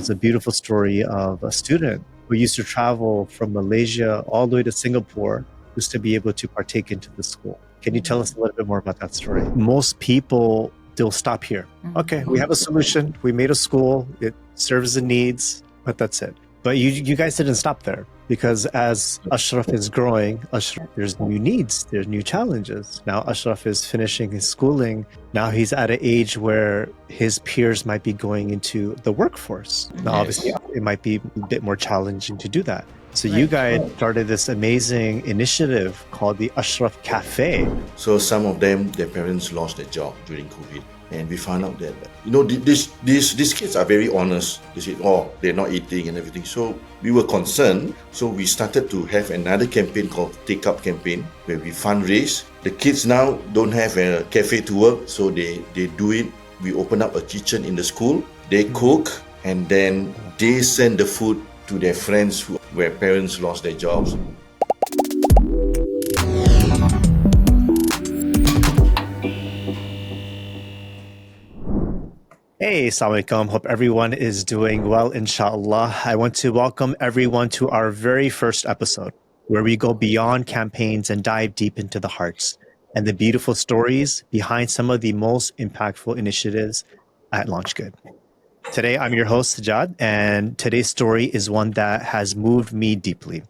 was a beautiful story of a student who used to travel from Malaysia all the way to Singapore just to be able to partake into the school. Can you tell us a little bit more about that story? Most people, they'll stop here. Okay, we have a solution. We made a school. It serves the needs, but that's it. But you guys didn't stop there, because as Ashraf is growing, there's new needs, there's new challenges. Now Ashraf is finishing his schooling. Now he's at an age where his peers might be going into the workforce. Now, obviously, it might be a bit more challenging to do that. So you guys started this amazing initiative called the Ashraf Café. So some of them, their parents lost their job during COVID. And we found out that, these kids are very honest. They said, they're not eating and everything. So we were concerned. So we started to have another campaign called Take Up Campaign, where we fundraise. The kids now don't have a cafe to work, so they do it. We open up a kitchen in the school. They cook, and then they send the food to their friends where parents lost their jobs. Hey, Assalamu alaikum. Hope everyone is doing well, inshallah. I want to welcome everyone to our very first episode, where we go beyond campaigns and dive deep into the hearts and the beautiful stories behind some of the most impactful initiatives at LaunchGood. Today, I'm your host, Sajjad, and today's story is one that has moved me deeply.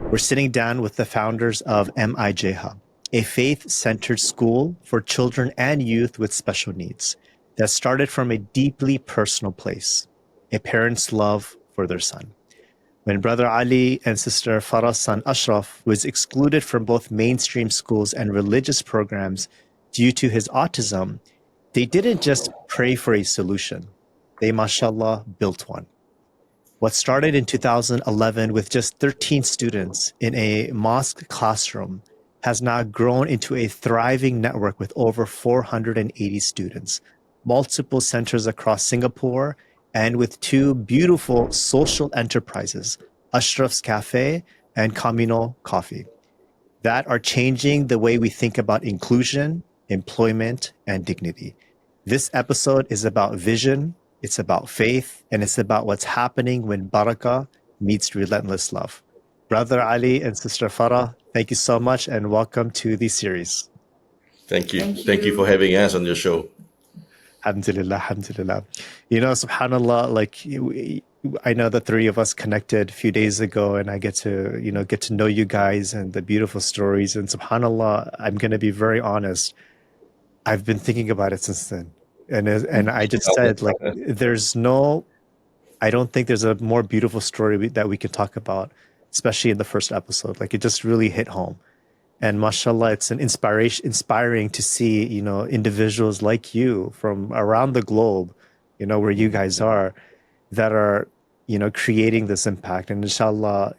We're sitting down with the founders of M.I.J.A, a faith-centered school for children and youth with special needs that started from a deeply personal place, a parent's love for their son. When brother Ali and sister Farah's son Ashraf was excluded from both mainstream schools and religious programs due to his autism, they didn't just pray for a solution. They, mashallah, built one. What started in 2011 with just 13 students in a mosque classroom has now grown into a thriving network with over 480 students, multiple centers across Singapore, and with two beautiful social enterprises, Ashraf's Café and Kamino Coffee, that are changing the way we think about inclusion, employment, and dignity. This episode is about vision, it's about faith, and it's about what's happening when barakah meets relentless love. Brother Ali and Sister Farah, thank you so much and welcome to the series. Thank you. Thank you for having us on your show. Alhamdulillah, alhamdulillah. SubhanAllah, I know the three of us connected a few days ago, and I get to know you guys and the beautiful stories. And SubhanAllah, I'm going to be very honest. I've been thinking about it since then. And I just said, I don't think there's a more beautiful story that we can talk about, especially in the first episode. It just really hit home. And mashallah, it's an inspiring to see, individuals like you from around the globe, where you guys are, that are, creating this impact. And inshallah,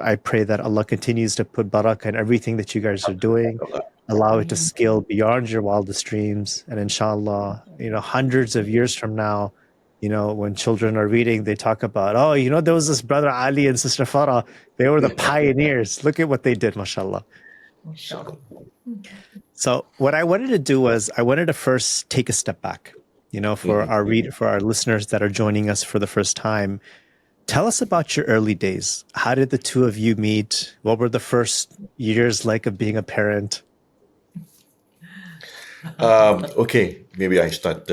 I pray that Allah continues to put barakah in everything that you guys are doing, allow it to scale beyond your wildest dreams. And inshallah, hundreds of years from now, when children are reading, they talk about, there was this brother Ali and sister Farah. They were the pioneers. Look at what they did, mashallah. So what I wanted to do was I wanted to first take a step back, for our listeners that are joining us for the first time. Tell us about your early days. How did the two of you meet? What were the first years like of being a parent? Okay, maybe I start.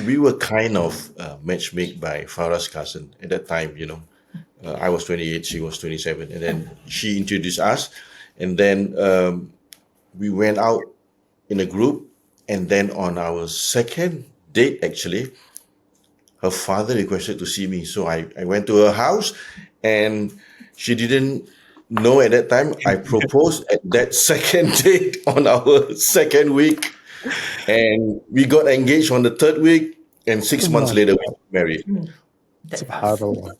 We were kind of matchmade by Farah's cousin at that time, I was 28, she was 27. And then she introduced us. And then we went out in a group. And then on our second date, actually, her father requested to see me. So I went to her house, and she didn't know at that time. I proposed at that second date on our second week. And we got engaged on the third week. And 6 months later, we got married. SubhanAllah.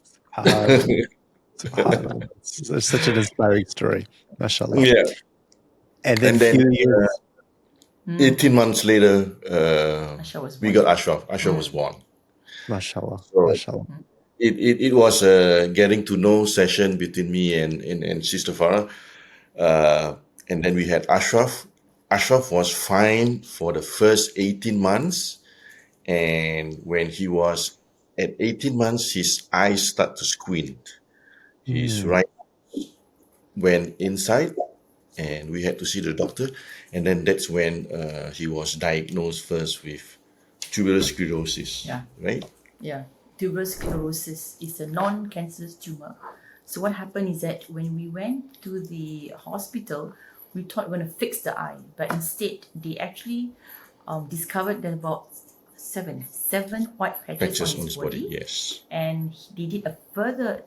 SubhanAllah. It's such an inspiring story. MashaAllah. Yeah. And then 18 months later, we got Ashraf. Ashraf was born. MashaAllah. So MashaAllah. it was a getting to know session between me and Sister Farah. And then we had Ashraf. Ashraf was fine for the first 18 months. And when he was at 18 months, his eyes start to squint. His Mm. right went inside, and we had to see the doctor. And then that's when he was diagnosed first with tuberous sclerosis, Yeah. right? Yeah, tuberous sclerosis is a non-cancerous tumor. So what happened is that when we went to the hospital, we thought we're going to fix the eye, but instead they actually discovered that about seven white patches on Patches on his his body, body, yes. and they did a further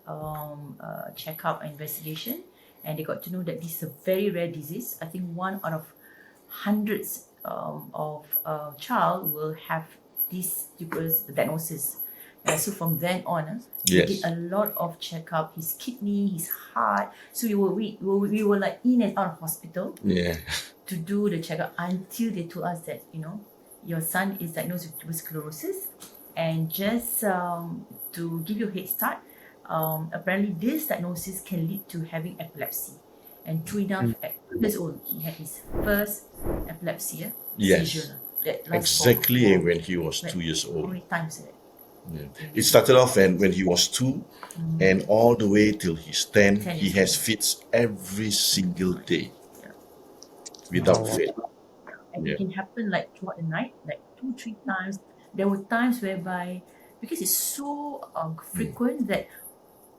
checkup and investigation, and they got to know that this is a very rare disease. I think one out of hundreds of child will have this tuberous diagnosis. So from then on, we did Yes. a lot of checkup, his kidney, his heart. So we were like in and out of hospital Yeah. to do the checkup until they told us that, your son is diagnosed with tuberous sclerosis. And just to give you a head start, apparently this diagnosis can lead to having epilepsy. And true enough, at 2 years old, he had his first epilepsy Yes. seizure that lasts Exactly for when he was like, 2 years how old. many times is it? Yeah. It started off when he was 2, and all the way till he's 10, 10 he years has old. fits every single day Yeah. without wow. fail. And Yeah. it can happen like throughout the night, like 2, 3 times. There were times whereby, because it's so frequent, that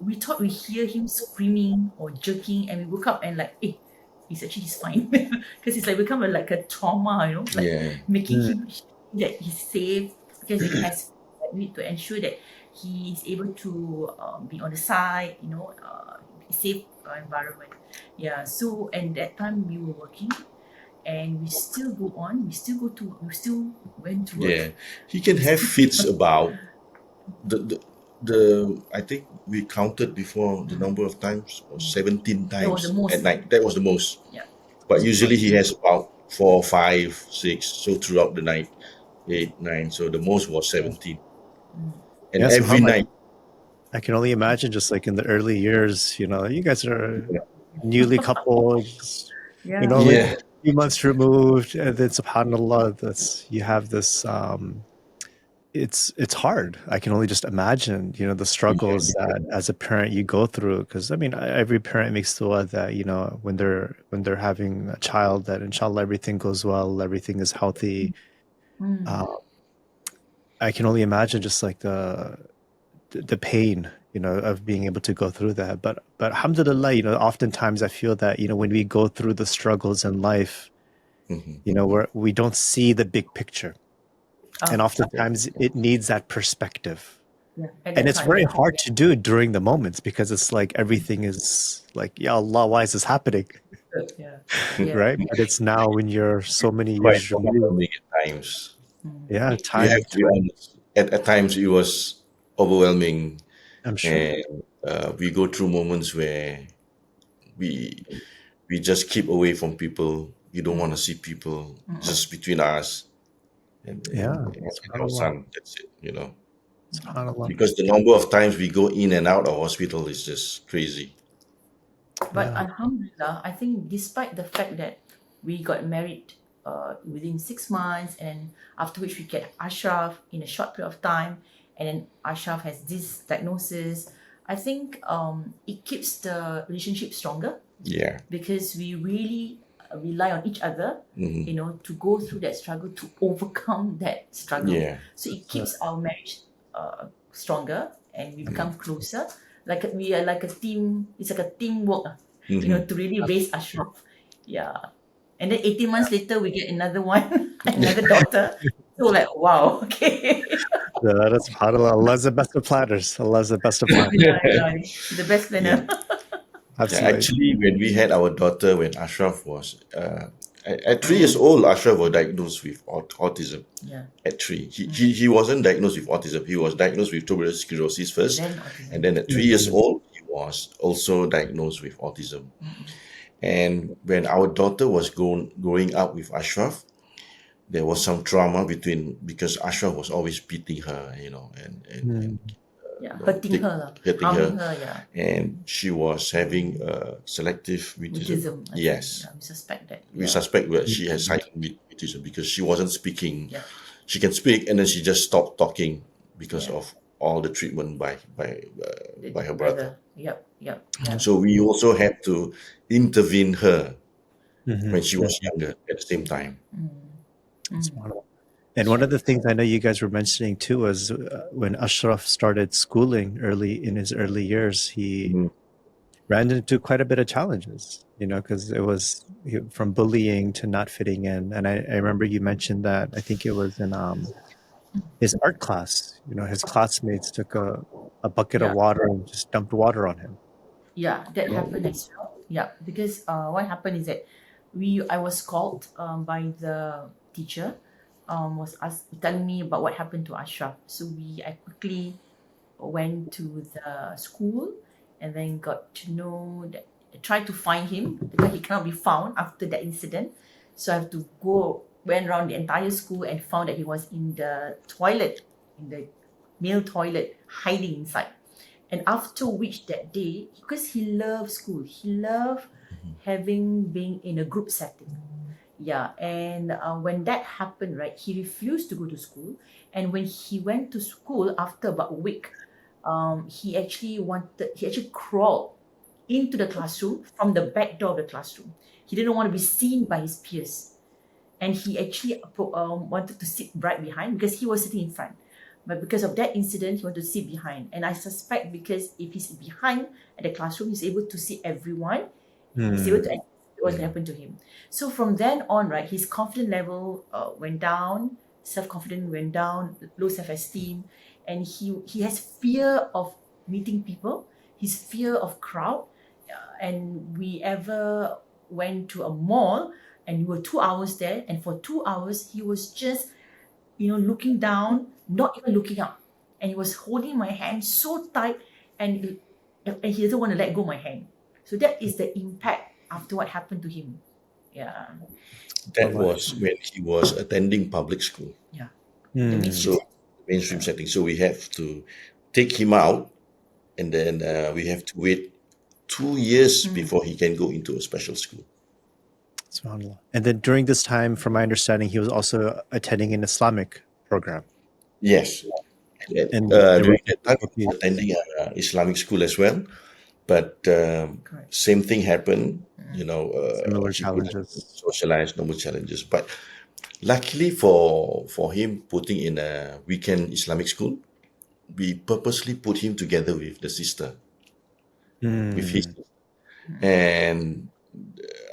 we thought we hear him screaming or jerking, and we woke up and like, he's fine, because it's like become like a trauma, like Yeah. making Mm. him sure that he's safe, because as we need to ensure that he is able to be on the side, safe environment. Yeah. So and that time we were working, and we still go on. We still went to work. Yeah. He can We have still fits about the I think we counted before the number of times was 17 That was the times at most. night. That was the most. Yeah. But So usually throughout he the has about 4, 5, 6. So throughout the night, 8, 9. So the most was 17. And Yeah, every subhanAllah, night, I can only imagine just like in the early years, you guys are newly coupled, yeah. like yeah, a few months removed, and then subhanAllah, you have this it's hard. I can only just imagine, the yeah, struggles that as a parent you go through. Because I mean, every parent makes dua that when they're having a child, that inshallah everything goes well, everything is healthy. Mm. Uh, I can only imagine just like the pain, of being able to go through that. But alhamdulillah, oftentimes I feel that when we go through the struggles in life, we don't see the big picture, and oftentimes it needs that perspective. Yeah. At And that it's time, very yeah. hard to do during the moments, because it's like everything is like, ya Allah, why is this happening? Yeah. Yeah. Right? But it's now when you're so many quite years removed. overwhelming at times. Yeah, We have time, to be honest. At times, it was overwhelming, I'm sure. and we go through moments where we we just keep away from people. We don't want to see people. Just between us Yeah, and our subhanAllah, son. That's it. subhanAllah. Because the number of times we go in and out of hospital is just crazy. But Yeah. alhamdulillah, I think despite the fact that we got married within 6 months, and after which we get Ashraf in a short period of time, and then Ashraf has this diagnosis, I think it keeps the relationship stronger, Yeah. because we really rely on each other, to go through that struggle, to overcome that struggle. Yeah. So it keeps our marriage stronger, and we become closer. We are like a team. It's like a teamwork, to really raise Ashraf. Yeah. And then 18 months later, we get another one, another daughter. So like, wow, okay. Yeah, that's subhanAllah. Allah's the best of planners. Allah's the best of planners. Yeah, the best Yeah. planner. Yeah, Absolutely. actually, when we had our daughter, when Ashraf was at 3 years old, Ashraf was diagnosed with autism. Yeah. At 3, he wasn't diagnosed with autism. He was diagnosed with tuberous sclerosis first, Then autism. and then at 3 years old, he was also diagnosed with autism. And when our daughter was growing up with Ashraf, there was some trauma because Ashraf was always beating her, and Yeah, hurting her, hurting harming her. her. Yeah. And she was having selective mutism. Autism. I think. Yes, Yeah, we suspect that. we Yeah. suspect that she has silent mutism because she wasn't speaking. Yeah. she can speak, and then she just stopped talking because Yeah. of all the treatment by her brother. Yep. Yeah. So we also had to intervene her when she was Mm-hmm. younger at the same time. SubhanAllah. And one of the things I know you guys were mentioning too was when Ashraf started schooling early in his early years, he Mm. ran into quite a bit of challenges, because it was from bullying to not fitting in. And I remember you mentioned that I think it was in his art class. His classmates took a bucket of Yeah. water and just dumped water on him. Yeah, that happened as well. Yeah, because what happened is that I was called by the teacher, was telling me about what happened to Ashraf. So I quickly went to the school and then got to know that, tried to find him because he cannot be found after that incident. So I have to went around the entire school and found that he was in the toilet, in the male toilet, hiding inside. And after which that day, because he loved school, he loved being in a group setting. Yeah, and when that happened, right, he refused to go to school. And when he went to school after about a week, he actually crawled into the classroom from the back door of the classroom. He didn't want to be seen by his peers, and he actually wanted to sit right behind because he was sitting in front. But because of that incident, he wanted to sit behind. And I suspect because if he's behind at the classroom, he's able to see everyone. He's able to anticipate what's going to happen to him. So from then on, right, his confidence level went down, self-confidence went down, low self-esteem, and he has fear of meeting people, his fear of crowd. And we ever went to a mall and we were 2 hours there, and for 2 hours he was just looking down, not even looking up, and he was holding my hand so tight, and he doesn't want to let go of my hand. So that is the impact after what happened to him. Yeah. That was when he was attending public school, Yeah. The mainstream. so mainstream setting. So we have to take him out, and then we have to wait 2 years before he can go into a special school. SubhanAllah. And then during this time, from my understanding, he was also attending an Islamic program. Yes. And there During were that time, he difficulties. was attending Islamic school as well. But Correct. same thing happened, Similar he couldn't challenges. socialize, normal challenges. But luckily for him putting in a weekend Islamic school, we purposely put him together with the sister, with his sister. And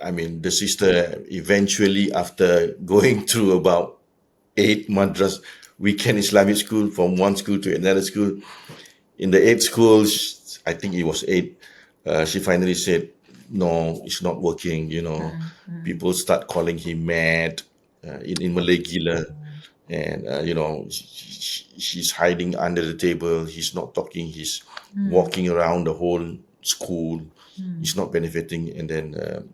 I mean, the sister eventually, after going through about 8 madras weekend Islamic school from one school to another school, in the eighth school, I think it was eight, she finally said, no, it's not working. People start calling him mad, in Malay gila. And, she's hiding under the table. He's not talking. He's walking around the whole school. He's not benefiting. And then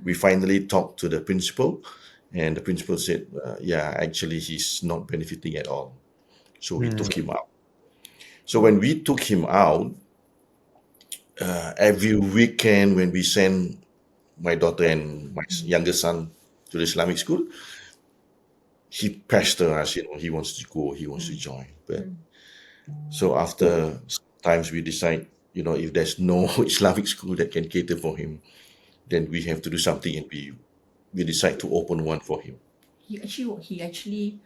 we finally talked to the principal, and the principal said, yeah, actually, he's not benefiting at all. So we took him out. So when we took him out, every weekend when we send my daughter and my younger son to the Islamic school, he pestered us, he wants to go, he wants to join. But so after times we decide, if there's no Islamic school that can cater for him, then we have to do something, and we decide to open one for him. He actually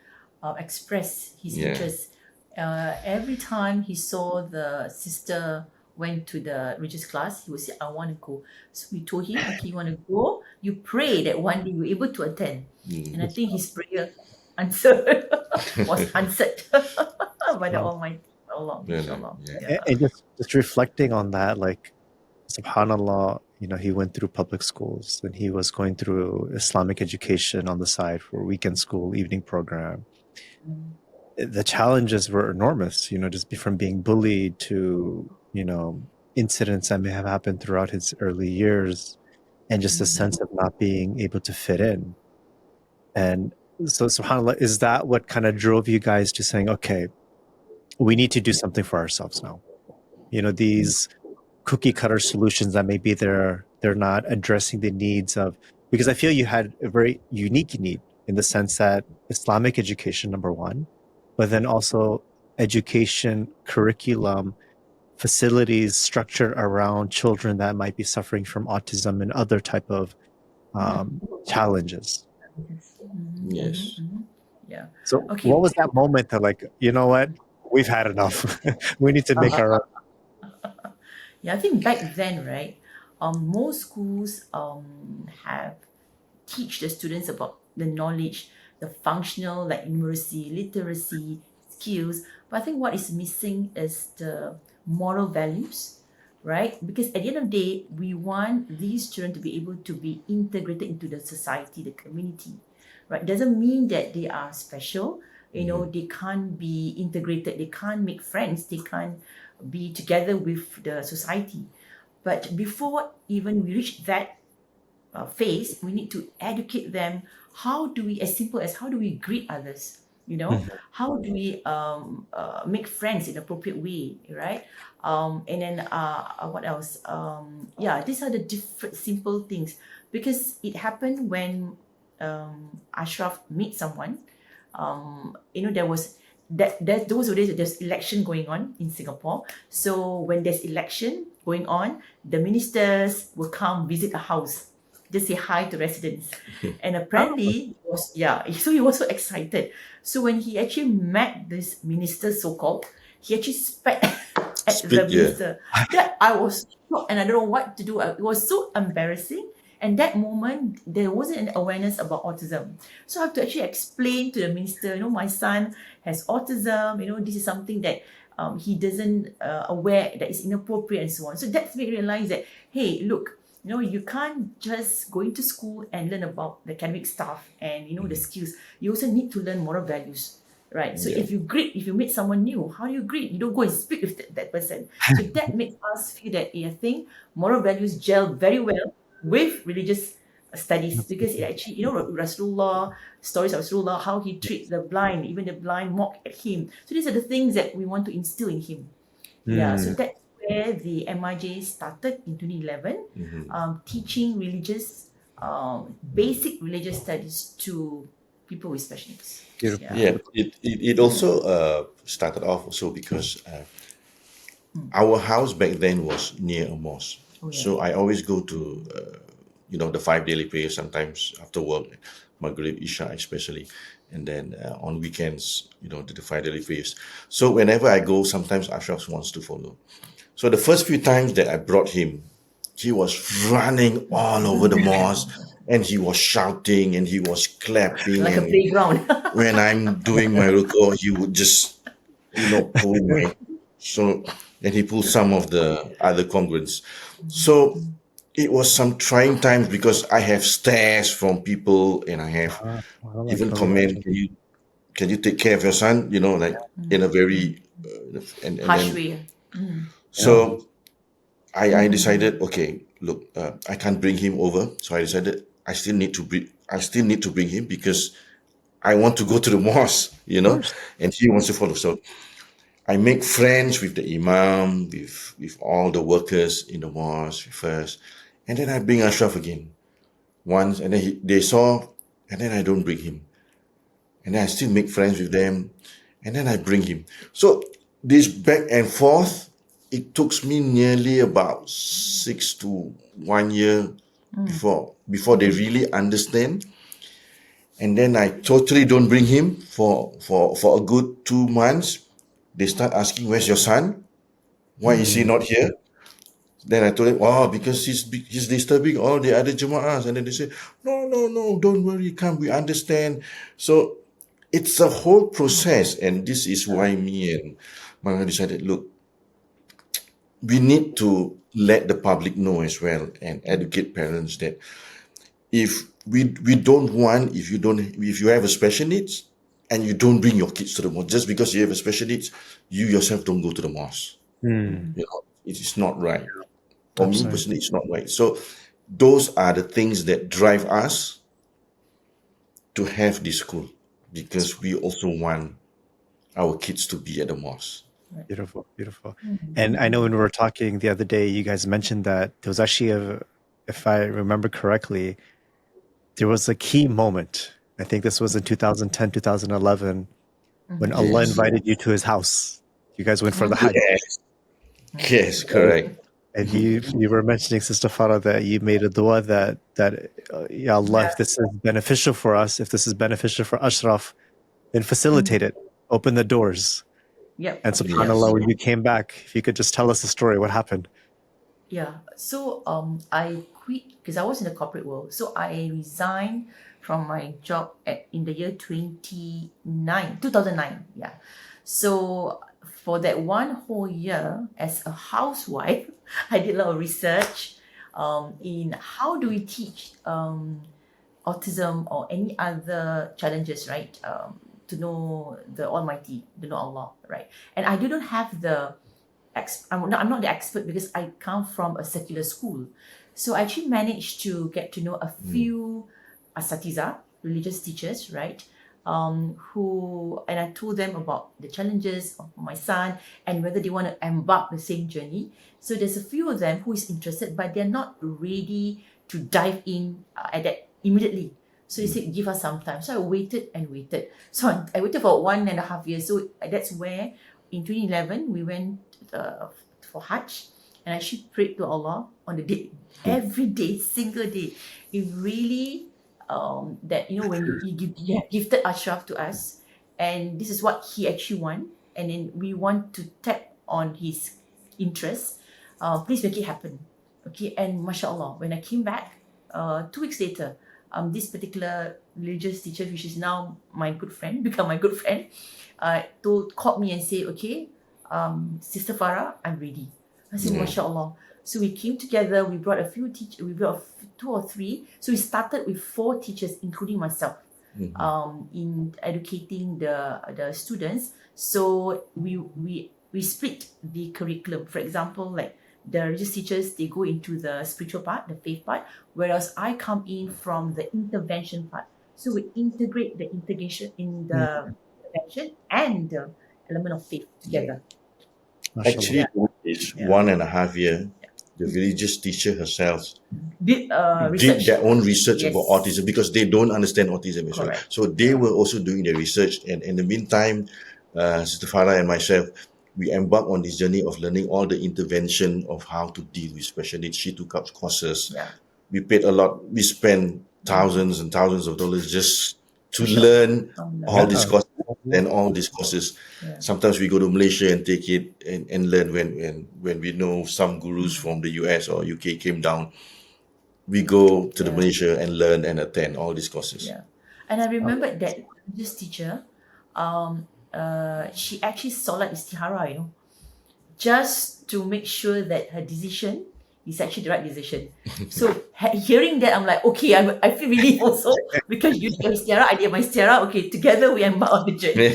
expressed his Yeah. interest. Every time he saw the sister went to the religious class, he would say, I want to go. So we told him, okay, you want to go? You pray that one day you're able to attend. And I think his prayer was answered by the Almighty. Allah, Yeah, inshallah. yeah. And just reflecting on that, like, subhanallah, he went through public schools and he was going through Islamic education on the side for weekend school, evening program. The challenges were enormous, just from being bullied to, incidents that may have happened throughout his early years, and just a sense of not being able to fit in. And so, subhanAllah, is that what kind of drove you guys to saying, okay, we need to do something for ourselves now? These cookie cutter solutions that maybe they're not addressing the needs of, because I feel you had a very unique need in the sense that Islamic education, number one, but then also education, curriculum, facilities structured around children that might be suffering from autism and other type of challenges. Yes. Yeah. So Okay. what was that moment that like, you know what, we've had enough. We need to make our own. Yeah, I think back then, right, most schools have teach the students about the knowledge, the functional like numeracy, literacy, skills. But I think what is missing is the moral values, right? Because at the end of the day, we want these children to be able to be integrated into the society, the community, right? Doesn't mean that they are special. You know, they can't be integrated, they can't make friends, they can't be together with the society. But before even we reach that phase, we need to educate them. How do we, as simple as how do we greet others? You know, how do we make friends in appropriate way, right? And then what else? Yeah, these are the different simple things because it happened when Ashraf meet someone. You know, there was that those were days there's election going on in Singapore. So when there's election going on, the ministers will come visit a house, just say hi to residents. And apparently so he was so excited. So when he actually met this minister so-called, he actually spat at the Spit, yeah. minister. That I was shocked and I don't know what to do. It was so embarrassing. And that moment, there wasn't an awareness about autism. So I have to actually explain to the minister, you know, my son has autism, you know, this is something that he doesn't aware that is inappropriate and so on. So that's made me realize that, hey, look, you know, you can't just go into school and learn about the academic stuff and, you know, the skills. You also need to learn moral values, right? So Yeah. if you meet someone new, how do you greet? You don't go and speak with that person. So that makes us feel that, I think moral values gel very well with religious studies because it actually, you know, Rasulullah, stories of Rasulullah, how he treats the blind, even the blind mock at him. So these are the things that we want to instill in him. Yeah, so that's where the MIJ started in 2011, teaching religious, basic religious studies to people with special needs. Beautiful. Yeah, it also started off also because our house back then was near a mosque. So I always go to, the 5 daily prayers sometimes after work, Maghrib, Isha especially. And then on weekends, the 5 daily prayers. So whenever I go, sometimes Ashraf wants to follow. So the first few times that I brought him, he was running all over the mosque and he was shouting and he was clapping. Like a And playground. when I'm doing my ruko, he would just, pull my. So then he pulled some of the other congruents. So it was some trying times because I have stares from people and I have even comment. Can you take care of your son? Like in a very and Harsh then way. so I decided, okay, look, I can't bring him over. So I decided I still need to bring him because I want to go to the mosque, and he wants to follow. So I make friends with the imam, with all the workers in the mosque first, and then I bring Ashraf again once, and then they saw, and then I don't bring him, and then I still make friends with them, and then I bring him. So this back and forth, it took me nearly about 6 to 1 year before they really understand. And then I totally don't bring him for a good 2 months. They start asking, "Where's your son? Why is he not here?" Then I told them, "Oh, because he's disturbing all the other Jamaahs." And then they say, "No, no, no, don't worry, come, we understand." So it's a whole process, and this is why me and Manga decided, look, we need to let the public know as well and educate parents that if we don't want, if you have a special needs and you don't bring your kids to the mosque just because you have a special needs, you yourself don't go to the mosque. It is not right. For me Absolutely. personally, it's not right. So those are the things that drive us to have this school because we also want our kids to be at the mosque. Beautiful, beautiful. And I know when we were talking the other day, you guys mentioned that there was actually if I remember correctly, there was a key moment I think this was in 2010, 2011, when Allah Yes. invited you to his house. You guys went for the Hajj. Yes. Yes, correct. And you were mentioning, Sister Farah, that you made a dua that Ya Allah, if this is beneficial for us, if this is beneficial for Ashraf, then facilitate it, open the doors. Yep. And subhanallah, when you came back, if you could just tell us the story, what happened? Yeah. So I quit because I was in the corporate world. So I resigned from my job in the year 2009. Yeah. So for that one whole year as a housewife, I did a lot of research in how do we teach autism or any other challenges, right? To know the Almighty, to know Allah, right? And I didn't have the I'm not the expert because I come from a secular school. So I actually managed to get to know a few asatiza, religious teachers, right? And I told them about the challenges of my son and whether they want to embark the same journey. So there's a few of them who is interested, but they're not ready to dive in at that immediately. So he said, give us some time. So I waited and waited. So I waited for 1.5 years. So that's where in 2011, we went for Hajj and I actually prayed to Allah on the day, every day, single day. It really, that, when you have gifted Ashraf to us and this is what he actually wants, and then we want to tap on his interest, please make it happen. Okay, and mashallah, when I came back, 2 weeks later, this particular religious teacher, which is now become my good friend, called me and said, okay, Sister Farah, I'm ready. I said, mashallah. So we came together, we brought a few teachers, we brought 2 or 3. So we started with 4 teachers, including myself, in educating the students. So we split the curriculum. For example, like the religious teachers, they go into the spiritual part, the faith part, whereas I come in from the intervention part. So we integrate the integration in the intervention and the element of faith together. Actually, it's 1.5 year. The religious teacher herself Did did their own research Yes. about autism because they don't understand autism as well. Correct. So they were also doing the research. And in the meantime, Sister Farah and myself, we embarked on this journey of learning all the intervention of how to deal with special needs. She took up courses. Yeah. We paid a lot. We spent thousands and thousands of dollars just to learn all these courses and all these courses. Yeah. Sometimes we go to Malaysia and take it and learn when we know some gurus from the US or UK came down. We go to the Malaysia and learn and attend all these courses. Yeah. And I remember that this teacher, she actually solat istihara, just to make sure that her decision is actually the right decision. So hearing that, I'm like, okay, I feel relief also because you did your istihara, I did my istihara. Okay, together we embark on the journey.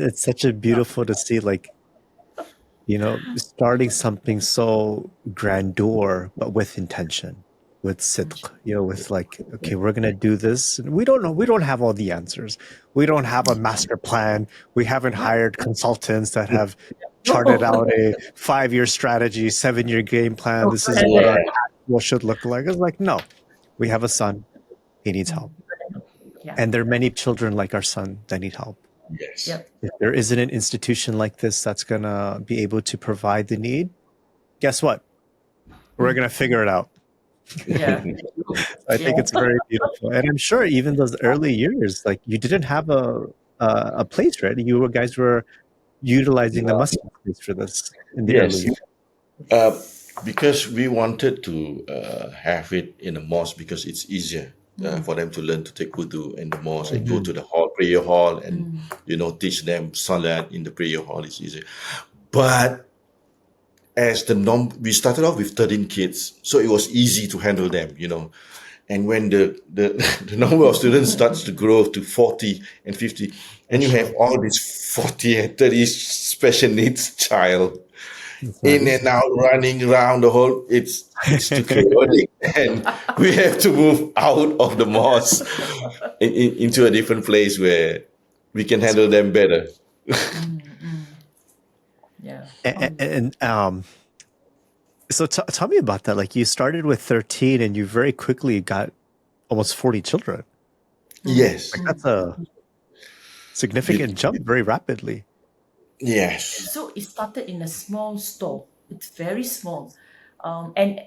It's such a beautiful to see, like, starting something so grandeur, but with intention, with sidq, with like, okay, we're going to do this. And we don't know. We don't have all the answers. We don't have a master plan. We haven't hired consultants that have charted out a 5-year strategy, 7-year game plan. This is what our actual should look like. It's like, no, we have a son. He needs help. Yeah. And there are many children like our son that need help. Yes. Yep. If there isn't an institution like this that's going to be able to provide the need, guess what? We're going to figure it out. Yeah. I think it's very beautiful. And I'm sure even those early years, like you didn't have a place, right? You guys were utilizing the masjid space for this in the early years. Because we wanted to have it in a mosque because it's easier for them to learn to take wudu in the mosque and go to the prayer hall and teach them salat in the prayer hall. It's easier. But as the norm, we started off with 13 kids, so it was easy to handle them, And when the number of students starts to grow to 40 and 50, and you have all these 40 and 30 special needs child in and out running around the whole, it's too chaotic, and we have to move out of the mosque into a different place where we can handle them better. Yeah. And so tell me about that. Like you started with 13 and you very quickly got almost 40 children. Yes. Like that's a significant jump very rapidly. Yes. So it started in a small store. It's very small, and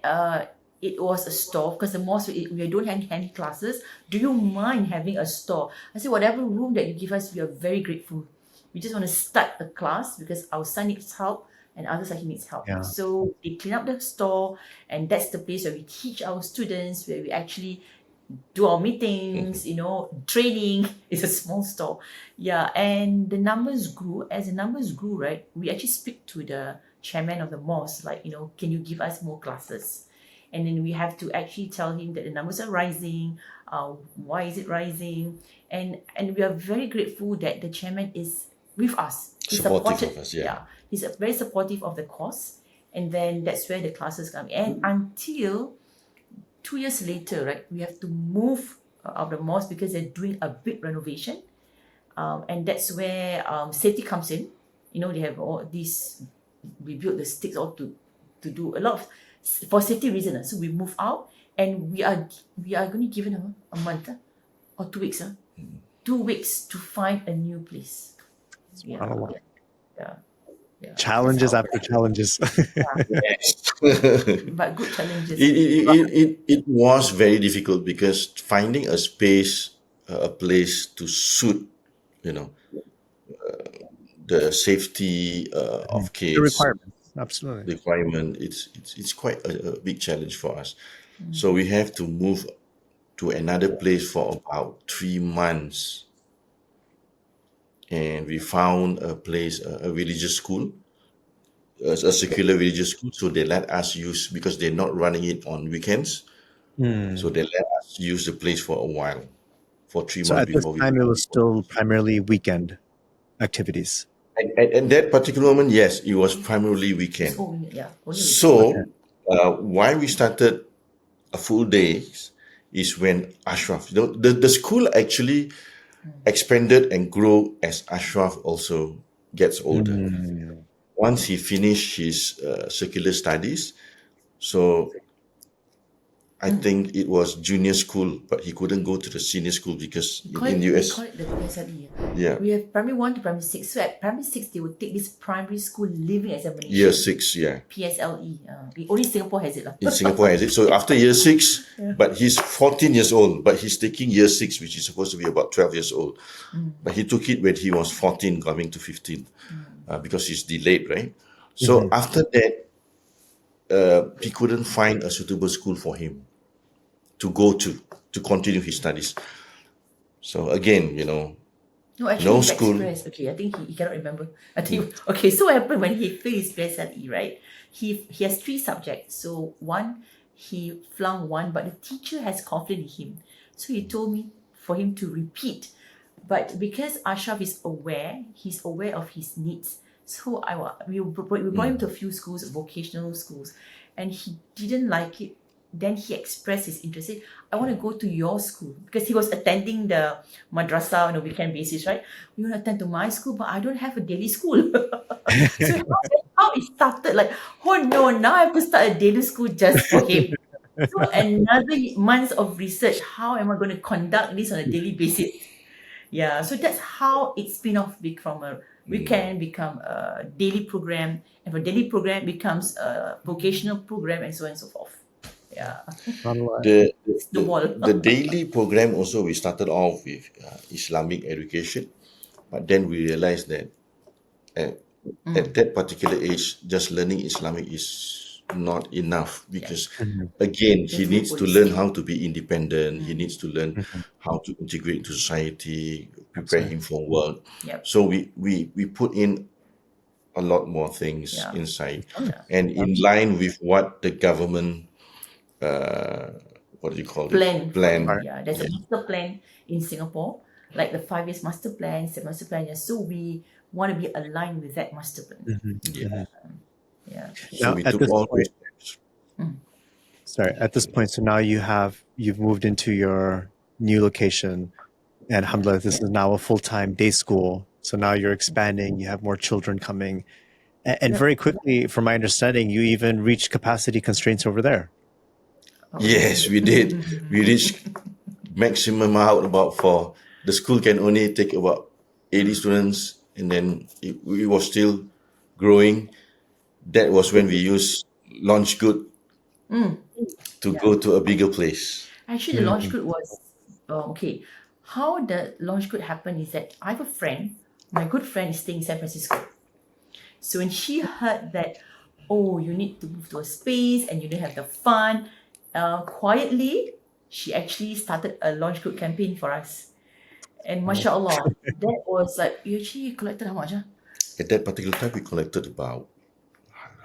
it was a store because the mosque we don't have any classes. Do you mind having a store? I said whatever room that you give us, we are very grateful. We just want to start a class because our son needs help and others like he needs help. Yeah. So they clean up the store, and that's the place where we teach our students, where we actually do our meetings, training. It's a small store. Yeah, and the numbers grew. As the numbers grew, right, we actually speak to the chairman of the mosque, like, can you give us more classes? And then we have to actually tell him that the numbers are rising. Why is it rising? And we are very grateful that the chairman is with us. He's Supportive of us, yeah. He's very supportive of the cause. And then that's where the classes come. And until 2 years later, right, we have to move out of the mosque because they're doing a big renovation. And that's where safety comes in. They have all these, we built the sticks all to do a lot of, for safety reasons. So we move out and we are going to give them a month or 2 weeks. 2 weeks to find a new place. Yeah. Yeah. Challenges after challenges. Yes. But good challenges. It was very difficult because finding a space, a place to suit, the safety of The kids requirements. Absolutely. requirement, it's quite a big challenge for us. So we have to move to another place for about 3 months, and we found a place, a religious school, a secular religious school. So they let us use, because they're not running it on weekends. So they let us use the place for a while, for 3 So months at this before we. time, it was still primarily weekend activities. At that particular moment, yes, it was primarily weekend. Only weekend. So why we started a full day is when Ashraf, the school actually expanded and grew as Ashraf also gets older. Once he finished his secular studies, so I think it was junior school, but he couldn't go to the senior school because in They US, call it the PSLE. yeah, We have primary 1 to primary 6. So at primary 6, they would take this primary school living examination. year 6, yeah. PSLE. Only Singapore has it. In Singapore has it. So after year 6, but he's 14 years old, but he's taking year 6, which is supposed to be about 12 years old. But he took it when he was 14, coming to 15, because he's delayed, right? So after that, he couldn't find a suitable school for him to go to continue his studies. So again, No, actually, no he school. expressed. Okay, I think he cannot remember. I think okay. So what happened when he failed his PSLE, right? He has 3 subjects. So one, he flung one, but the teacher has confidence in him. So he told me for him to repeat. But because Ashraf is aware, he's aware of his needs. So we brought him to a few schools, vocational schools, and he didn't like it. Then he expressed his interest. Said, I want to go to your school, because he was attending the madrasah on a weekend basis, right? We want to attend to my school, but I don't have a daily school. So how it started, like, oh no, now I have to start a daily school just for him. So another months of research. How am I going to conduct this on a daily basis? Yeah, so that's how it spin off from a weekend become a daily program, and from daily program becomes a vocational program, and so on and so forth. Yeah, The daily program also, we started off with Islamic education, but then we realized that at that particular age, just learning Islamic is not enough, because again, he needs to learn how to be independent. He needs to learn how to integrate into society, prepare him for work. Yep. So we put in a lot more things inside, and in line with what the government, what do you call it? Plan. Yeah, there's a master plan in Singapore, like the 5 years master plan, 7 master plan. Yeah, so we want to be aligned with that master plan. Yeah. So Now, we at took this all point, those steps. sorry, at this point, so now you've moved into your new location, and alhamdulillah, this is now a full-time day school. So now you're expanding, you have more children coming. And very quickly, from my understanding, you even reached capacity constraints over there. Yes, we did. We reached maximum out about for the school can only take about 80 students, and then it was still growing. That was when we used LaunchGood to Yeah. go to a bigger place. Actually, the launch group was okay. How the launch group happened is that I have a friend. My good friend is staying in San Francisco. So when she heard that, oh, you need to move to a space and you don't have the fund, quietly, she actually started a launch group campaign for us. And mashallah, that was like, you actually collected how much? At that particular time, we collected about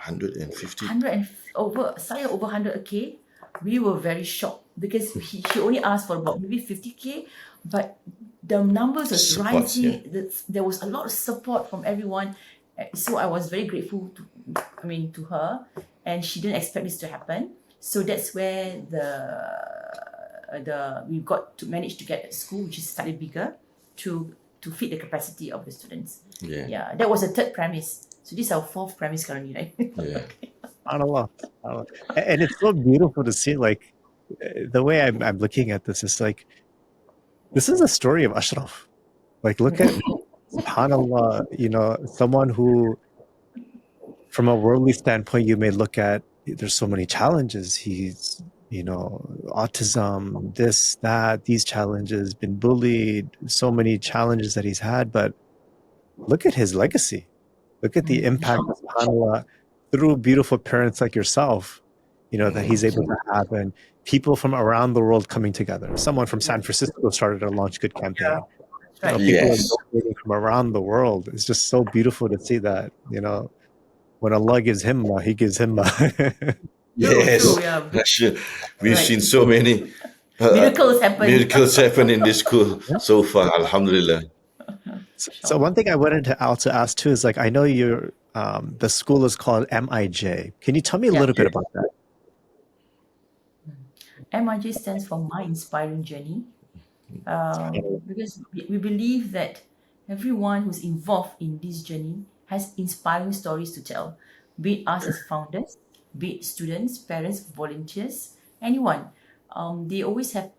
150. 100 and over, saya over 100K. We were very shocked because she only asked for about maybe 50K, but the numbers was Supports, rising. There was a lot of support from everyone. So I was very grateful to her, and she didn't expect this to happen. So that's where we got to manage to get a school which is slightly bigger to fit the capacity of the students. Yeah. That was the third premise. So this is our fourth premise currently, right? Yeah. SubhanAllah. SubhanAllah. And it's so beautiful to see, like, the way I'm looking at this is like, this is a story of Ashraf. Like, look at, SubhanAllah, someone who, from a worldly standpoint, you may look at, there's so many challenges. He's, autism, this, that, these challenges, been bullied, so many challenges that he's had. But look at his legacy. Look at the impact, SubhanAllah, through beautiful parents like yourself, that he's able to have, and people from around the world coming together. Someone from San Francisco started a LaunchGood campaign. Right. People Yes. are donating from around the world. It's just so beautiful to see that, when Allah gives himma, he gives himma. Yes. True, yeah. Sure. We've Right. seen so many Miracles happen. miracles happen in this school so far, alhamdulillah. So one thing I wanted to also ask too is, like, I know the school is called M.I.J. Can you tell me a little bit about that? MIJ stands for My Inspiring Journey, because we believe that everyone who's involved in this journey has inspiring stories to tell, be it us as founders, be it students, parents, volunteers, anyone. They always have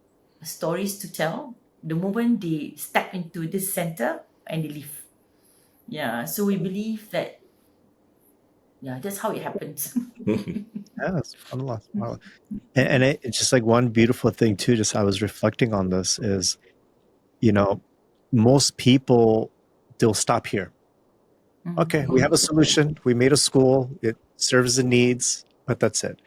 stories to tell the moment they step into this center and they leave. Yeah, so we believe that, that's how it happens. Yeah, SubhanAllah, SubhanAllah. And it's just like one beautiful thing too, just I was reflecting on this is, most people, they'll stop here. Okay, we have a solution. We made a school. It serves the needs, but that's it.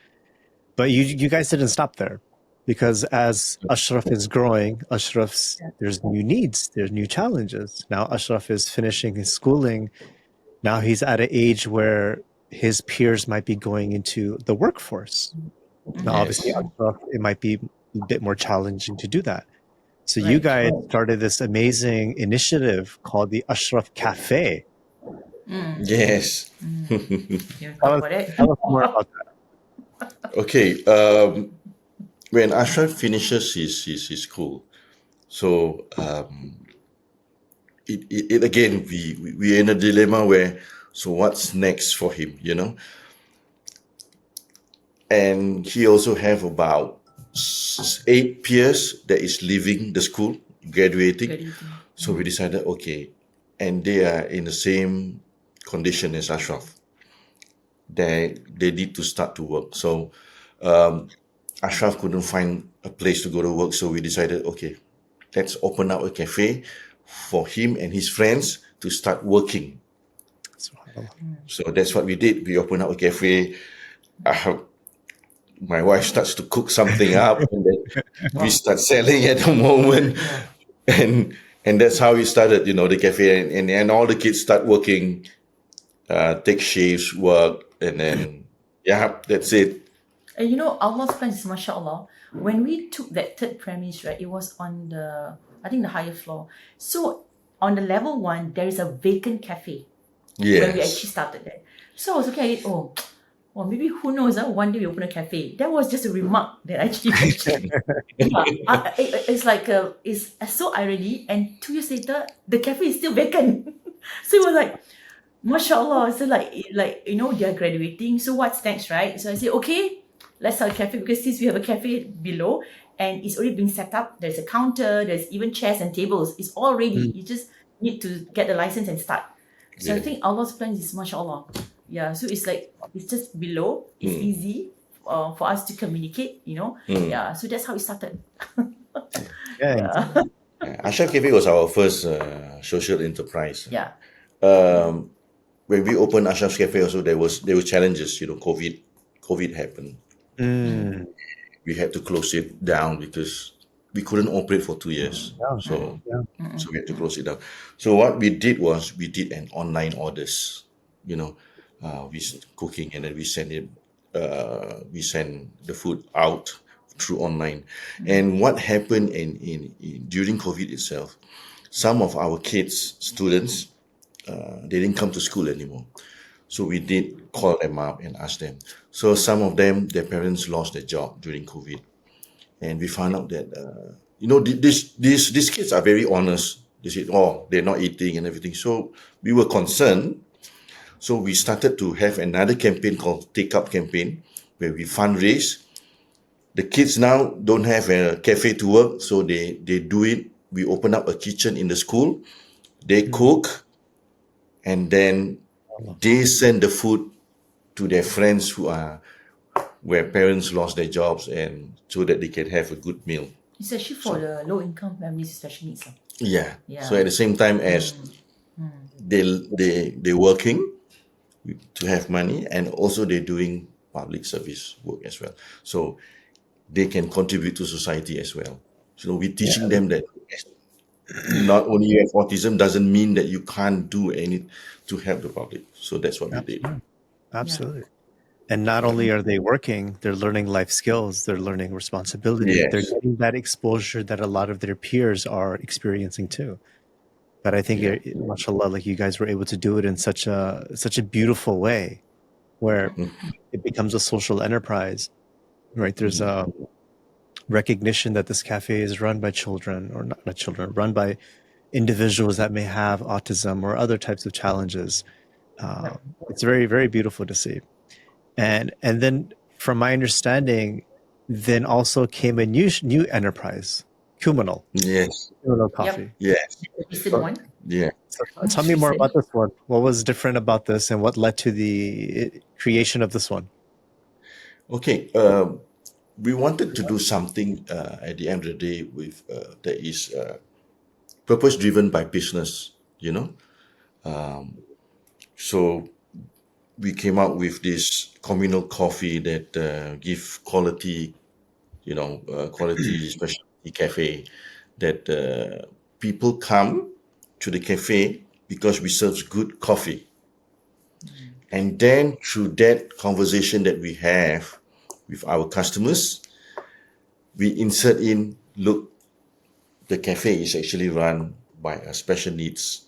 But you guys didn't stop there, because as Ashraf is growing, there's new needs, there's new challenges. Now Ashraf is finishing his schooling. Now he's at an age where his peers might be going into the workforce. Now, obviously, Ashraf, it might be a bit more challenging to do that. So you guys started this amazing initiative called the Ashraf Café. Yes. Tell us more about that. Okay. When Ashraf finishes his school, so it again we're in a dilemma where, so what's next for him, and he also have about 8 peers that is leaving the school, graduating. So we decided, okay, and they are in the same condition as Ashraf. They need to start to work. So Ashraf couldn't find a place to go to work, so we decided, okay, let's open up a cafe for him and his friends to start working. So that's what we did. We opened up a cafe. My wife starts to cook something up, and then we start selling at the moment, and that's how we started, the cafe, and all the kids start working, take shifts, work, and then that's it. And Allah's plan is mashallah. When we took that third premise, right, it was on the higher floor. So on the level 1, there is a vacant cafe where we actually started there. So I was looking at it, maybe who knows, one day we open a cafe. That was just a remark that I actually mentioned. It's like, it's so irony, and 2 years later, the cafe is still vacant. So it was like, mashallah. So like they're graduating. So what's next, right? So I said, okay, let's start a cafe, because since we have a cafe below, and it's already been set up. There's a counter, there's even chairs and tables. It's all ready. You just need to get the license and start. So I Yeah. think Allah's plan is mashallah. Yeah, so it's like it's just below. It's easy for us to communicate, Yeah, so that's how it started. Yeah. Yeah. Ashraf Cafe was our first social enterprise. Yeah. When we opened Ashraf's Cafe, also there were challenges. COVID happened. Mm. We had to close it down because we couldn't operate for 2 years. Yeah. So Yeah. so we had to close it down. So what we did was we did an online orders. Cooking, and then we send it. We send the food out through online. And what happened during COVID itself, some of our kids, students, they didn't come to school anymore. So we did call them up and ask them. So some of them, their parents lost their job during COVID, and we found out that these kids are very honest. They said, "Oh, they're not eating and everything." So we were concerned. So we started to have another campaign called Take Up campaign, where we fundraise. The kids now don't have a cafe to work, so they do it. We open up a kitchen in the school. They cook, and then they send the food to their friends where parents lost their jobs, and so that they can have a good meal. It's actually for the low income families with special needs. Yeah. Yeah. So at the same time as they're working to have money, and also they're doing public service work as well. So they can contribute to society as well. So we're teaching them that not only you have autism doesn't mean that you can't do anything to help the public. So that's what we did. Absolutely. And not only are they working, they're learning life skills, they're learning responsibility, they're Yes. getting that exposure that a lot of their peers are experiencing too. But I think, mashallah, like you guys were able to do it in such a beautiful way, where it becomes a social enterprise, right? There's a recognition that this cafe is run by children, or not by children, run by individuals that may have autism or other types of challenges. It's very, very beautiful to see. And then, from my understanding, then also came a new enterprise, Kamino Yes. Coffee. Yes. The recent one. Yeah. So tell me more about this one. What was different about this, and what led to the creation of this one? Okay. We wanted to do something at the end of the day with that is purpose driven by business. So we came out with this communal coffee that give quality, quality specialty cafe that people come to the cafe because we serve good coffee. And then through that conversation that we have with our customers, we insert in, look, the cafe is actually run by a special needs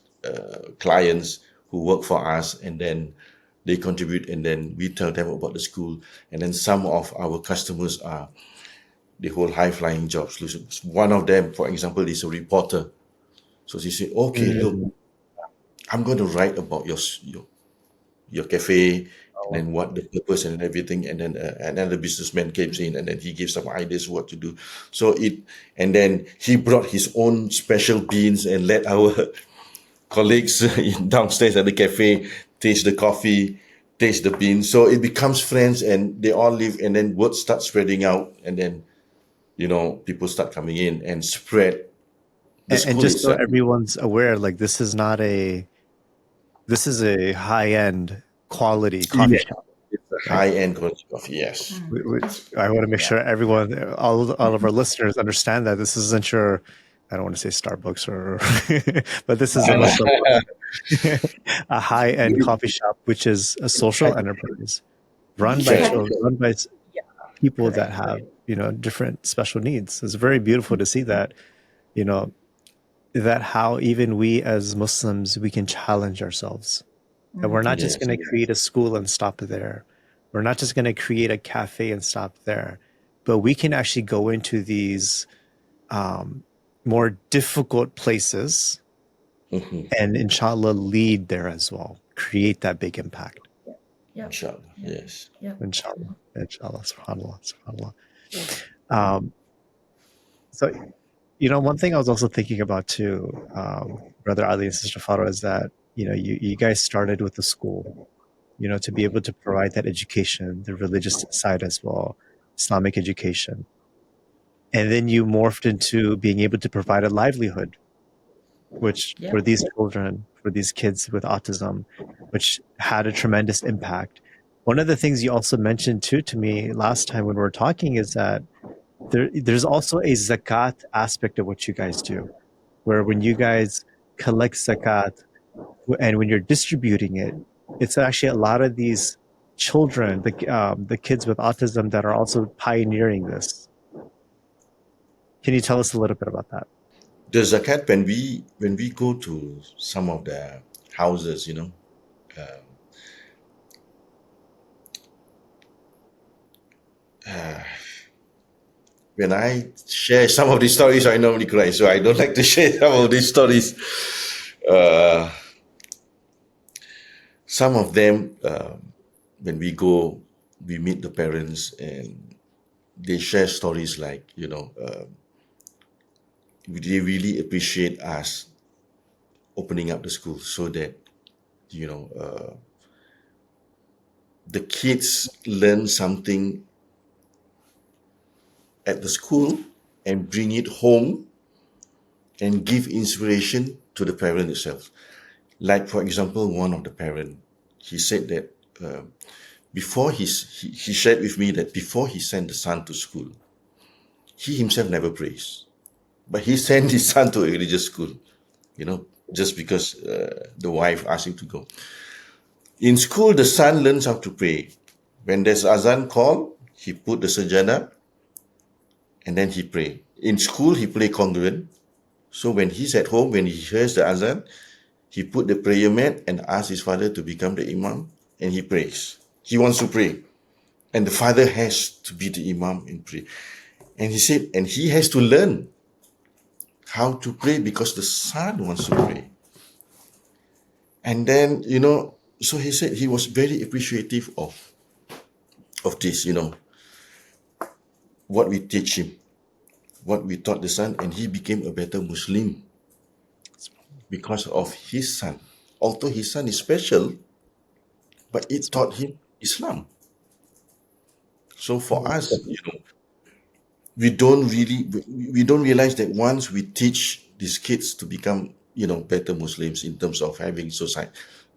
clients who work for us, and then they contribute, and then we tell them about the school. And then some of our customers they hold high flying jobs. One of them, for example, is a reporter. So she said, "Okay, look, I'm going to write about your cafe, and then what the purpose and everything." And then another businessman came in, and then he gave some ideas what to do. And then he brought his own special beans and let our colleagues downstairs at the cafe taste the coffee, taste the beans. So it becomes friends, and they all live, and then word starts spreading out, and then people start coming in and spread the And school just so itself. everyone's aware, like this is a high-end quality coffee Yes. shop. It's a high-end quality coffee, yes. I want to make sure everyone, all of our listeners, understand that this isn't your, I don't want to say Starbucks but this is a high-end coffee shop, which is a social enterprise run by Yes. children, run by people that Correct. have different special needs. It's very beautiful to see that, that how even we as Muslims, we can challenge ourselves. And we're not just Yes. going to create a school and stop there. We're not just going to create a cafe and stop there. But we can actually go into these more difficult places and inshallah lead there as well. Create that big impact. Inshallah. Yes. Inshallah. Inshallah. SubhanAllah. SubhanAllah. So, one thing I was also thinking about too, Brother Ali and Sister Farah, is that, you guys started with the school, to be able to provide that education, the religious side as well, Islamic education. And then you morphed into being able to provide a livelihood, which Yep. for these children, for these kids with autism, which had a tremendous impact. One of the things you also mentioned too to me last time when we were talking is that there's also a zakat aspect of what you guys do, where when you guys collect zakat and when you're distributing it, it's actually a lot of these children, the kids with autism, that are also pioneering this. Can you tell us a little bit about that? The zakat, when we go to some of the houses, when I share some of these stories, I normally cry. So I don't like to share some of these stories. Uh, some of them, when we go, we meet the parents and they share stories like, they really appreciate us opening up the school so that, you know, uh, the kids learn something at the school and bring it home and give inspiration to the parent itself. Like, for example, one of the parent, he said that before he shared with me that before he sent the son to school, he himself never prays, but he sent his son to a religious school, just because the wife asked him to go. In school, the son learns how to pray. When there's azan call, he put the sajada and then he pray. In school, he play congruent. So when he's at home, when he hears the azan, he put the prayer mat and asks his father to become the imam and he prays. He wants to pray. And the father has to be the imam and pray. And he said, and he has to learn how to pray because the son wants to pray. And then, so he said he was very appreciative of this, what we teach him, what we taught the son, and he became a better Muslim because of his son. Although his son is special, but it taught him Islam. So for us, we don't realize that once we teach these kids to become, better Muslims in terms of having society,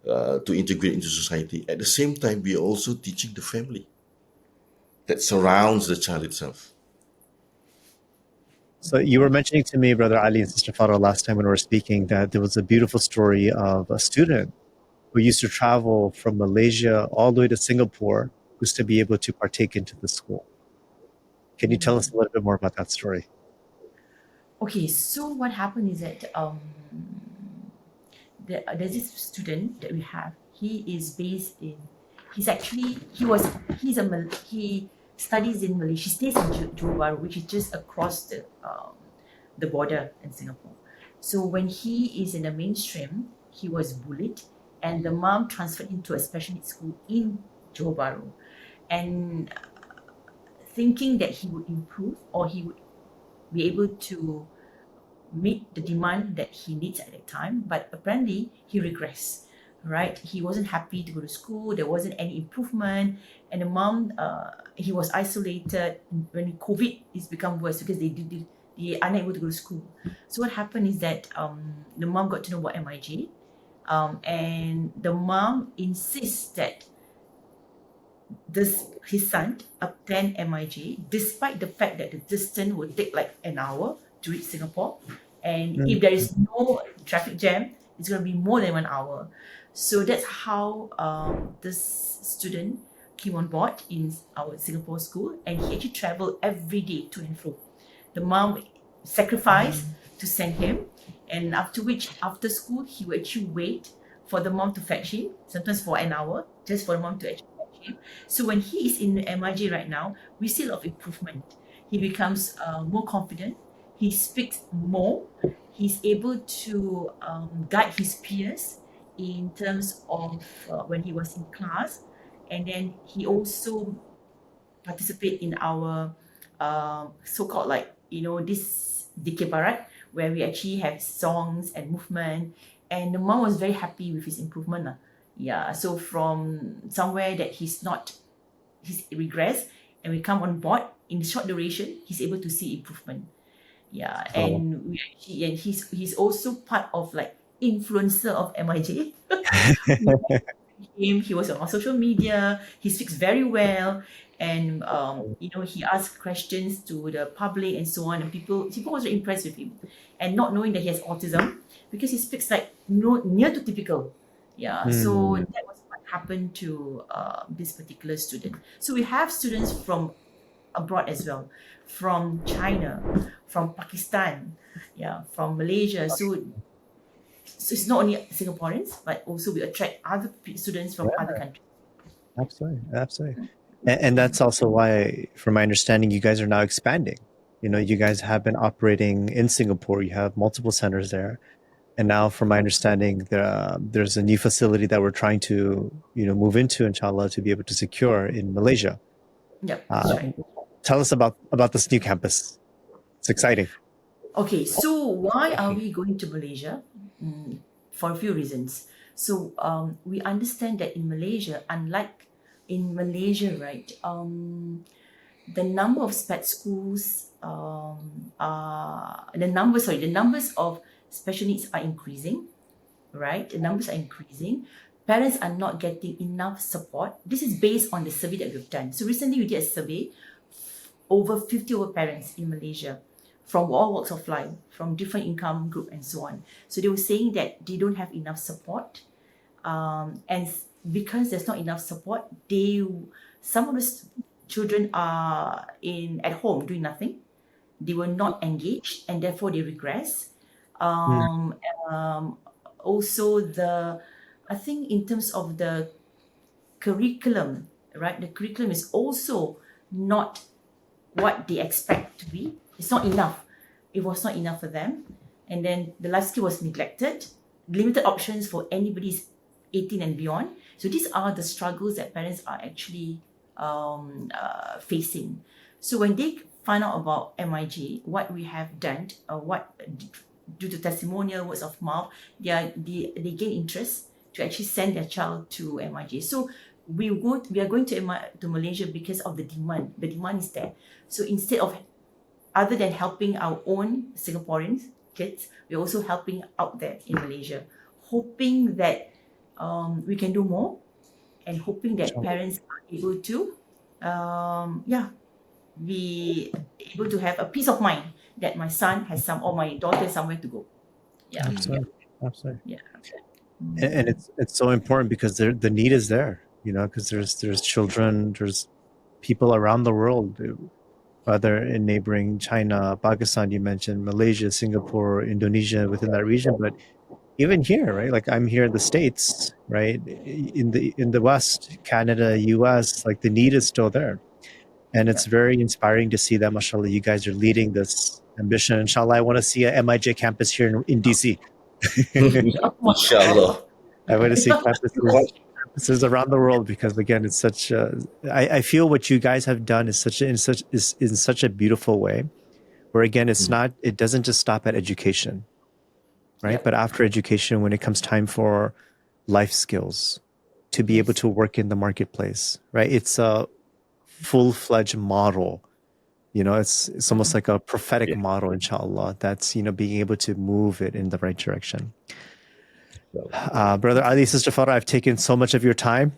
to integrate into society. At the same time, we are also teaching the family that surrounds the child itself. So you were mentioning to me, Brother Ali and Sister Farah, last time when we were speaking, that there was a beautiful story of a student who used to travel from Malaysia all the way to Singapore just to be able to partake into the school. Can you tell us a little bit more about that story? Okay, so what happened is that there's this student that we have. He is based in. He's actually he studies in Malaysia. He stays in Johor Bahru, which is just across the border in Singapore. So when he is in the mainstream, he was bullied, and the mom transferred him to a special needs school in Johor Bahru, and thinking that he would improve or he would be able to meet the demand that he needs at that time, but apparently he regressed. Right, he wasn't happy to go to school. There wasn't any improvement, and the mom, he was isolated. When COVID is become worse because they are unable to go to school. So what happened is that the mom got to know about M.I.J., and the mom insists that his son attend M.I.J. despite the fact that the distance will take like an hour to reach Singapore, and if there is no traffic jam, it's going to be more than 1 hour. So that's how this student came on board in our Singapore school, and he actually traveled every day to and fro. The mom sacrificed to send him, and after school, he would actually wait for the mom to fetch him, sometimes for an hour, just for the mom to actually fetch him. So when he is in M.I.J. right now, we see a lot of improvement. He becomes more confident. He speaks more. He's able to guide his peers in terms of when he was in class, and then he also participate in our so-called like this Dikir Barat, where we actually have songs and movement, and the mom was very happy with his improvement lah. Yeah, so from somewhere that he's regressed, and we come on board in short duration, he's able to see improvement. Yeah, and he's also part of like influencer of MIJ. He was on social media. He speaks very well, and he asked questions to the public and so on. And people was very impressed with him, and not knowing that he has autism because he speaks like near to typical. Yeah, so that was what happened to this particular student. So we have students from abroad as well, from China, from Pakistan, yeah, from Malaysia. So it's not only Singaporeans, but also we attract other students from other countries. Absolutely. And that's also why, from my understanding, you guys are now expanding. You guys have been operating in Singapore. You have multiple centers there. And now, from my understanding, there's a new facility that we're trying to, move into, inshallah, to be able to secure in Malaysia. Yep, that's right. Tell us about this new campus. It's exciting. Okay, so why are we going to Malaysia? For a few reasons. So we understand that in Malaysia, unlike in Malaysia, right, the number of SPED schools, the numbers of special needs are increasing, right? The numbers are increasing. Parents are not getting enough support. This is based on the survey that we've done. So recently we did a survey, over 50 of parents in Malaysia, from all walks of life, from different income group and so on. So they were saying that they don't have enough support. And because there's not enough support, some of the children are at home doing nothing. They were not engaged, and therefore they regress. Also, I think in terms of the curriculum, right? The curriculum is also not what they expect to be. It's not enough. It was not enough for them. And then the life skill was neglected, limited options for anybody 18 and beyond. So these are the struggles that parents are actually facing. So when they find out about MIJ, what we have done, due to testimonial, words of mouth, they gain interest to actually send their child to MIJ. So we are going to Malaysia because of the demand. The demand is there. So instead of, other than helping our own Singaporeans kids, we're also helping out there in Malaysia, hoping that we can do more, and hoping that parents are able to, be able to have a peace of mind that my son has or my daughter has somewhere to go. Yeah, Absolutely. yeah. And it's so important because the need is there, because there's children, there's people around the world, whether in neighboring China, Pakistan, you mentioned Malaysia, Singapore, Indonesia, within that region, but even here, right? Like I'm here in the States, right? In the West, Canada, US, like the need is still there. And it's very inspiring to see that, mashallah, you guys are leading this ambition. Inshallah, I want to see a MIJ campus here in DC. Mashallah. I want to see campuses around the world, because again, it's such I feel what you guys have done is in such a beautiful way, where again, it doesn't just stop at education, right? Yep. But after education, when it comes time for life skills, to be able to work in the marketplace, right? It's a full-fledged model. It's almost like a prophetic model, inshallah, that's being able to move it in the right direction. Brother Ali, Sister Farah, I've taken so much of your time,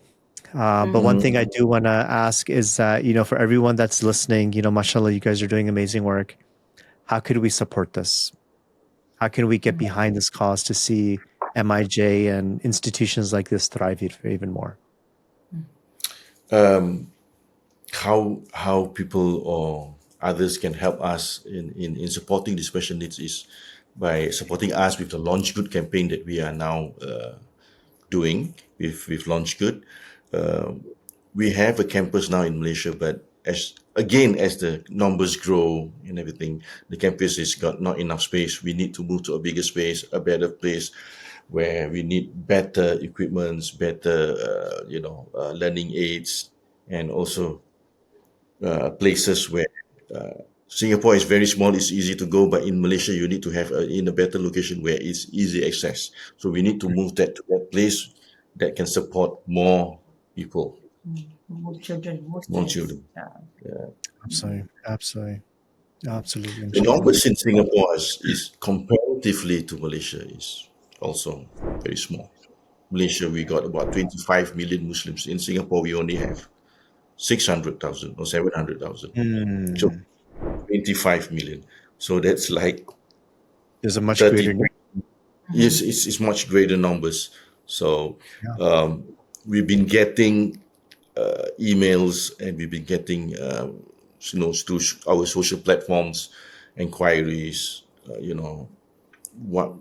but one thing I do want to ask is that for everyone that's listening, mashallah, you guys are doing amazing work. How could we support this? How can we get behind this cause to see MIJ and institutions like this thrive even more? How people or others can help us in supporting the special needs is by supporting us with the LaunchGood campaign that we are now doing with LaunchGood. We have a campus now in Malaysia, but as the numbers grow and everything, the campus has got not enough space. We need to move to a bigger space, a better place, where we need better equipments, better learning aids, and also places where Singapore is very small, it's easy to go, but in Malaysia, you need to have in a better location where it's easy access. So we need to move that to that place that can support more people, More children, more more students. children. Yeah. Yeah. Absolutely, absolutely, absolutely, The inshallah. numbers in Singapore is comparatively to Malaysia is also very small. Malaysia, we got about 25 million Muslims. In Singapore, we only have 600,000 or 700,000. So Hmm. 25 million. So that's like There's a much 30. greater need. Yes, it's much greater numbers. So Yeah, we've been getting emails, and we've been getting, through our social platforms, inquiries, what,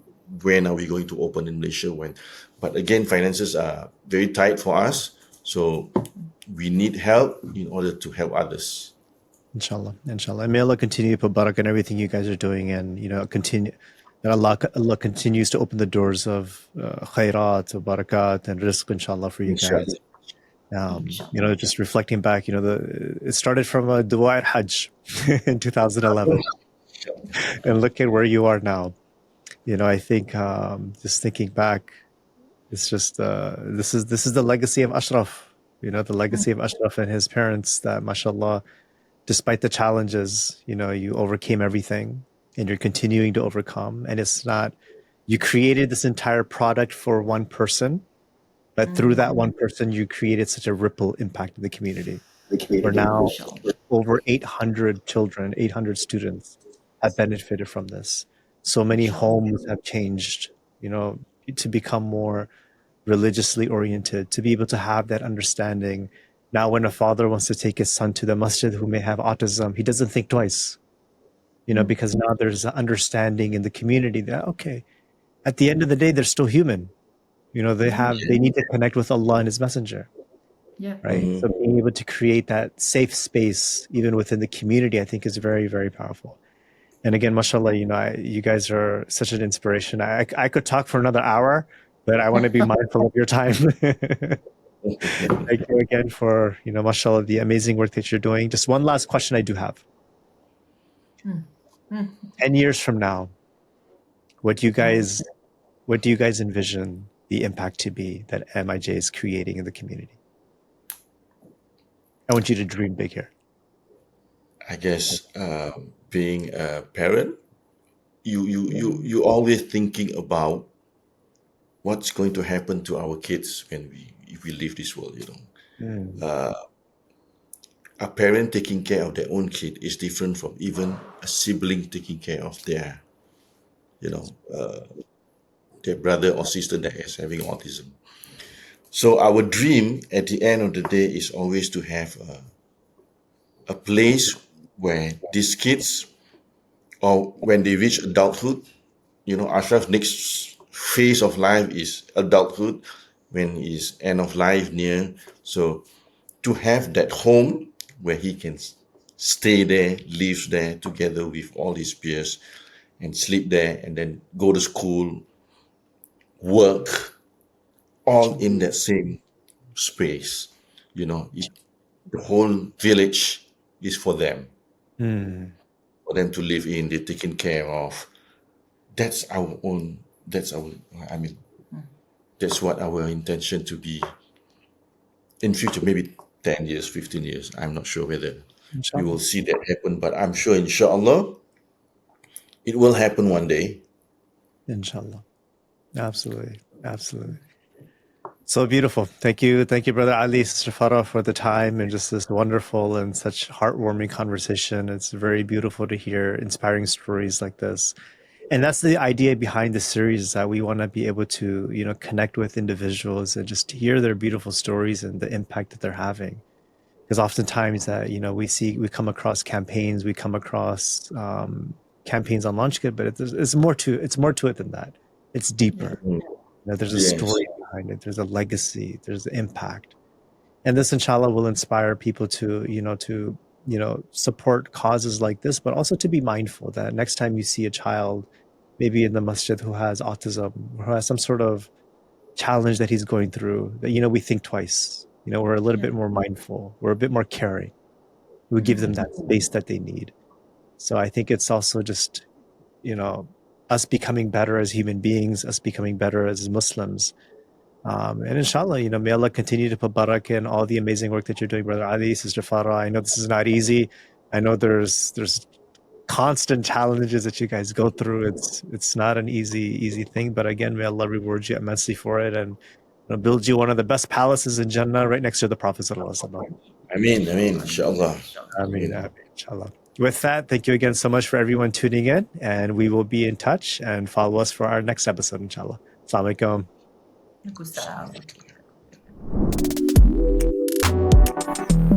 when are we going to open in Malaysia, when, but again, finances are very tight for us. So we need help in order to help others. inshallah, inshallah. And may Allah continue to put barakah in everything you guys are doing, and continue that Allah continues to open the doors of khairat, of barakat, and rizq, inshallah, for you guys. Inshallah. Inshallah. Just reflecting back, it started from a dua at Hajj in 2011, and look at where you are now. I think just thinking back, it's just this is the legacy of Ashraf. The legacy of Ashraf and his parents. That, mashallah, despite the challenges, you overcame everything, and you're continuing to overcome. And it's not you created this entire product for one person, but through that one person, you created such a ripple impact in the community. Where now Inshallah. over 800 children, 800 students have benefited from this. So many Inshallah. homes have changed, to become more religiously oriented, to be able to have that understanding. Now, when a father wants to take his son to the masjid who may have autism, he doesn't think twice, because now there's an understanding in the community that, okay, at the end of the day, they're still human. They need to connect with Allah and His Messenger, Yeah. right? So being able to create that safe space even within the community, I think, is very, very powerful. And again, mashallah, you guys are such an inspiration. I could talk for another hour, but I want to be mindful of your time. Thank you again for, mashallah, the amazing work that you're doing. Just one last question I do have. 10 years from now, what do you guys envision the impact to be that MIJ is creating in the community? I want you to dream big here. I guess being a parent, you always thinking about what's going to happen to our kids when if we leave this world. A parent taking care of their own kid is different from even a sibling taking care of you know their brother or sister that is having autism. So our dream at the end of the day is always to have a place where these kids, or when they reach adulthood, Ashraf's next phase of life is adulthood, when his end of life near. So to have that home where he can stay there, live there together with all his peers, and sleep there, and then go to school, work, all in that same space. The whole village is for them, Mm, to live in, they're taken care of. That's our own, that's our, I mean, that's what our intention to be in future, maybe 10 years, 15 years. I'm not sure whether we will inshallah. see that happen, but I'm sure, inshallah, it will happen one day. Inshallah. Absolutely. Absolutely. So beautiful. Thank you, Brother Ali, Sister Farah, for the time and just this wonderful and such heartwarming conversation. It's very beautiful to hear inspiring stories like this. And that's the idea behind the series, is that we want to be able to, connect with individuals and just hear their beautiful stories and the impact that they're having. Because oftentimes that, we come across campaigns, we come across campaigns on LaunchGood, but it's more to it than that. It's Yeah. deeper. There's a Yes. story behind it. There's a legacy. There's the impact, and this, inshallah, will inspire people to, support causes like this, but also to be mindful that next time you see a child, maybe in the masjid, who has autism or who has some sort of challenge that he's going through, that we think twice. We're a little Yeah. bit more mindful. We're a bit more caring. We give them that space that they need. So I think it's also just, us becoming better as human beings, us becoming better as Muslims. And inshallah, may Allah continue to put barakah in all the amazing work that you're doing, Brother Ali, Sister Farah. I know this is not easy. I know there's constant challenges that you guys go through. It's not an easy thing, but again, may Allah reward you immensely for it and build you one of the best palaces in Jannah right next to the Prophet Sallallahu Alaihi Wasallam. Ameen, inshallah. Ameen, inshallah. With that, thank you again so much for everyone tuning in, and we will be in touch and follow us for our next episode, inshallah. Assalamu alaikum. Waalaikumsalam.